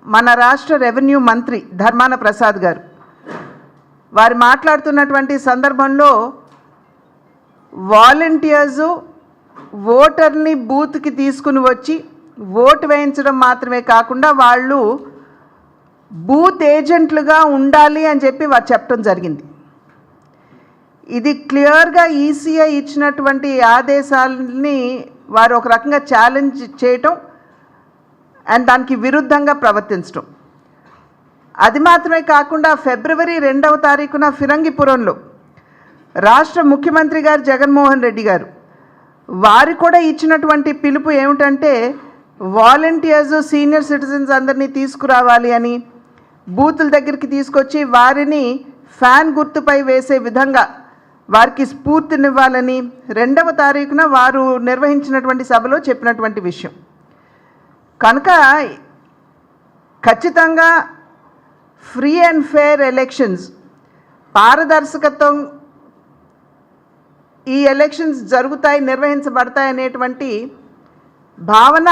మన రాష్ట్ర రెవెన్యూ మంత్రి ధర్మాన ప్రసాద్ గారు వారు మాట్లాడుతున్నటువంటి సందర్భంలో వాలంటీర్స్ ఓటర్ని బూత్కి తీసుకుని వచ్చి ఓటు వేయించడం మాత్రమే కాకుండా వాళ్ళు బూత్ ఏజెంట్లుగా ఉండాలి అని చెప్పి వారు చెప్పడం జరిగింది. ఇది క్లియర్గా ఈసీఐ ఇచ్చినటువంటి ఆదేశాలని వారు ఒక రకంగా ఛాలెంజ్ చేయటం అండ్ దానికి విరుద్ధంగా ప్రవర్తించడం. అది మాత్రమే కాకుండా ఫిబ్రవరి 2వ తారీఖున ఫిరంగిపురంలో రాష్ట్ర ముఖ్యమంత్రి గారు జగన్మోహన్ రెడ్డి గారు వారు కూడా ఇచ్చినటువంటి పిలుపు ఏమిటంటే వాలంటీర్స్ సీనియర్ సిటిజన్స్ అందరినీ తీసుకురావాలి అని, బూతుల దగ్గరికి తీసుకొచ్చి వారిని ఫ్యాన్ గుర్తుపై వేసే విధంగా వారికి స్ఫూర్తినివ్వాలని 2వ తారీఖున వారు నిర్వహించినటువంటి సభలో చెప్పినటువంటి విషయం. కనుక ఖచ్చితంగా ఫ్రీ అండ్ ఫెయిర్ ఎలక్షన్స్, పారదర్శకత్వం ఈ ఎలక్షన్స్ జరుగుతాయి, నిర్వహించబడతాయి అనేటువంటి భావన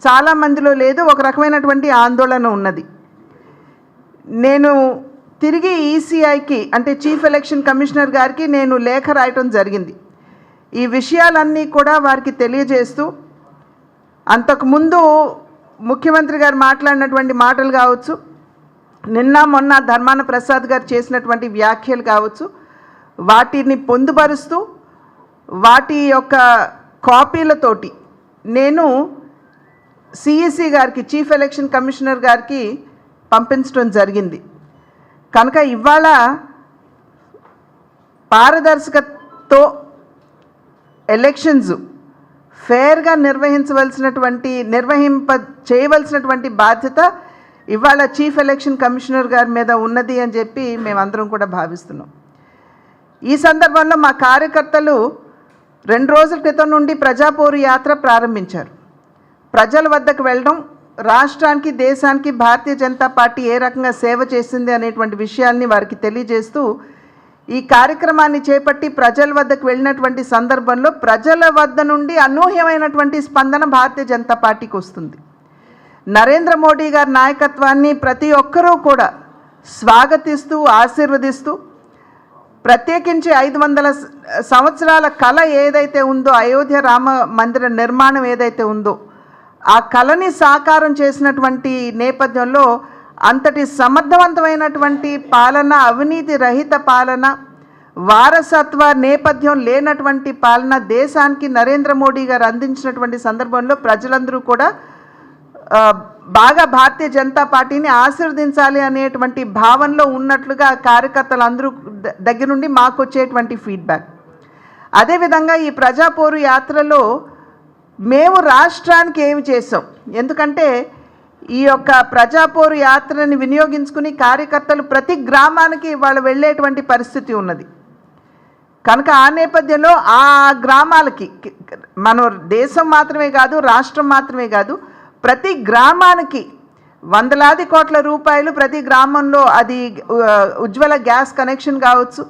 చాలామందిలో లేదు. ఒక రకమైనటువంటి ఆందోళన ఉన్నది. నేను తిరిగి ఈసీఐకి అంటే చీఫ్ ఎలక్షన్ కమిషనర్ గారికి నేను లేఖ రాయటం జరిగింది. ఈ విషయాలన్నీ కూడా వారికి తెలియజేస్తూ అంతకుముందు ముఖ్యమంత్రి గారు మాట్లాడినటువంటి మాటలు కావచ్చు, నిన్న మొన్న ధర్మాన ప్రసాద్ గారు చేసినటువంటి వ్యాఖ్యలు కావచ్చు, వాటిని పొందుపరుస్తూ వాటి యొక్క కాపీలతోటి నేను సిఈసి గారికి చీఫ్ ఎలక్షన్ కమిషనర్ గారికి పంపించడం జరిగింది. కనుక ఇవాళ పారదర్శకతో ఎలక్షన్స్ ఫేర్గా చేయవలసినటువంటి బాధ్యత ఇవాళ చీఫ్ ఎలక్షన్ కమిషనర్ గారి మీద ఉన్నది అని చెప్పి మేమందరం కూడా భావిస్తున్నాం. ఈ సందర్భంలో మా కార్యకర్తలు 2 రోజుల క్రితం నుండి ప్రజాపోరు యాత్ర ప్రారంభించారు. ప్రజల వద్దకు వెళ్ళడం, రాష్ట్రానికి దేశానికి భారతీయ జనతా పార్టీ ఏ రకంగా సేవ చేసింది అనేటువంటి విషయాల్ని వారికి తెలియజేస్తూ ఈ కార్యక్రమాన్ని చేపట్టి ప్రజల వద్దకు వెళ్ళినటువంటి సందర్భంలో ప్రజల వద్ద నుండి అనూహ్యమైనటువంటి స్పందన భారతీయ జనతా పార్టీకి వస్తుంది. నరేంద్ర మోడీ గారి నాయకత్వాన్ని ప్రతి ఒక్కరూ కూడా స్వాగతిస్తూ ఆశీర్వదిస్తూ, ప్రత్యేకించి 500 సంవత్సరాల కళ ఏదైతే ఉందో, అయోధ్య రామ మందిర నిర్మాణం ఏదైతే ఉందో ఆ కళని సాకారం చేసినటువంటి నేపథ్యంలో అంతటి సమర్థవంతమైనటువంటి పాలన, అవినీతి రహిత పాలన, వారసత్వ నేపథ్యం లేనటువంటి పాలన దేశానికి నరేంద్ర మోడీ గారు అందించినటువంటి సందర్భంలో ప్రజలందరూ కూడా బాగా భారతీయ జనతా పార్టీని ఆశీర్వదించాలి అనేటువంటి భావనలో ఉన్నట్లుగా కార్యకర్తలందరూ దగ్గర నుండి మాకు వచ్చేటువంటి ఫీడ్బ్యాక్. అదేవిధంగా ఈ ప్రజాపోరు యాత్రలో మేము రాష్ట్రానికి ఏమి చేసాం, ఎందుకంటే ఈ యొక్క ప్రజాపోరు యాత్రని వినియోగించుకుని కార్యకర్తలు ప్రతి గ్రామానికి వాళ్ళు వెళ్ళేటువంటి పరిస్థితి ఉన్నది. కనుక ఆ నేపథ్యంలో ఆ గ్రామాలకి మన దేశం మాత్రమే కాదు, రాష్ట్రం మాత్రమే కాదు, ప్రతి గ్రామానికి వందలాది కోట్ల రూపాయలు ప్రతి గ్రామంలో, అది ఉజ్వల గ్యాస్ కనెక్షన్ కావచ్చు,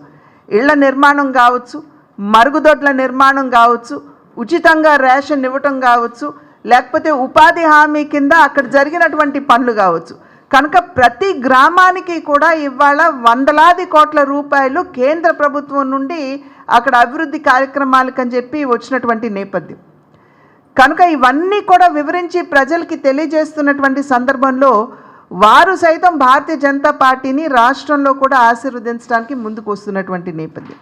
ఇళ్ల నిర్మాణం కావచ్చు, మరుగుదొడ్ల నిర్మాణం కావచ్చు, ఉచితంగా రేషన్ ఇవ్వటం కావచ్చు, లేకపోతే ఉపాధి హామీ కింద అక్కడ జరిగినటువంటి పనులు కావచ్చు. కనుక ప్రతి గ్రామానికి కూడా ఇవాళ వందలాది కోట్ల రూపాయలు కేంద్ర ప్రభుత్వం నుండి అక్కడ అభివృద్ధి కార్యక్రమాలకని చెప్పి వచ్చినటువంటి నేపథ్యం. కనుక ఇవన్నీ కూడా వివరించి ప్రజలకి తెలియజేస్తున్నటువంటి సందర్భంలో వారు సైతం భారతీయ జనతా పార్టీని రాష్ట్రంలో కూడా ఆశీర్వదించడానికి ముందుకు వస్తున్నటువంటి నేపథ్యం.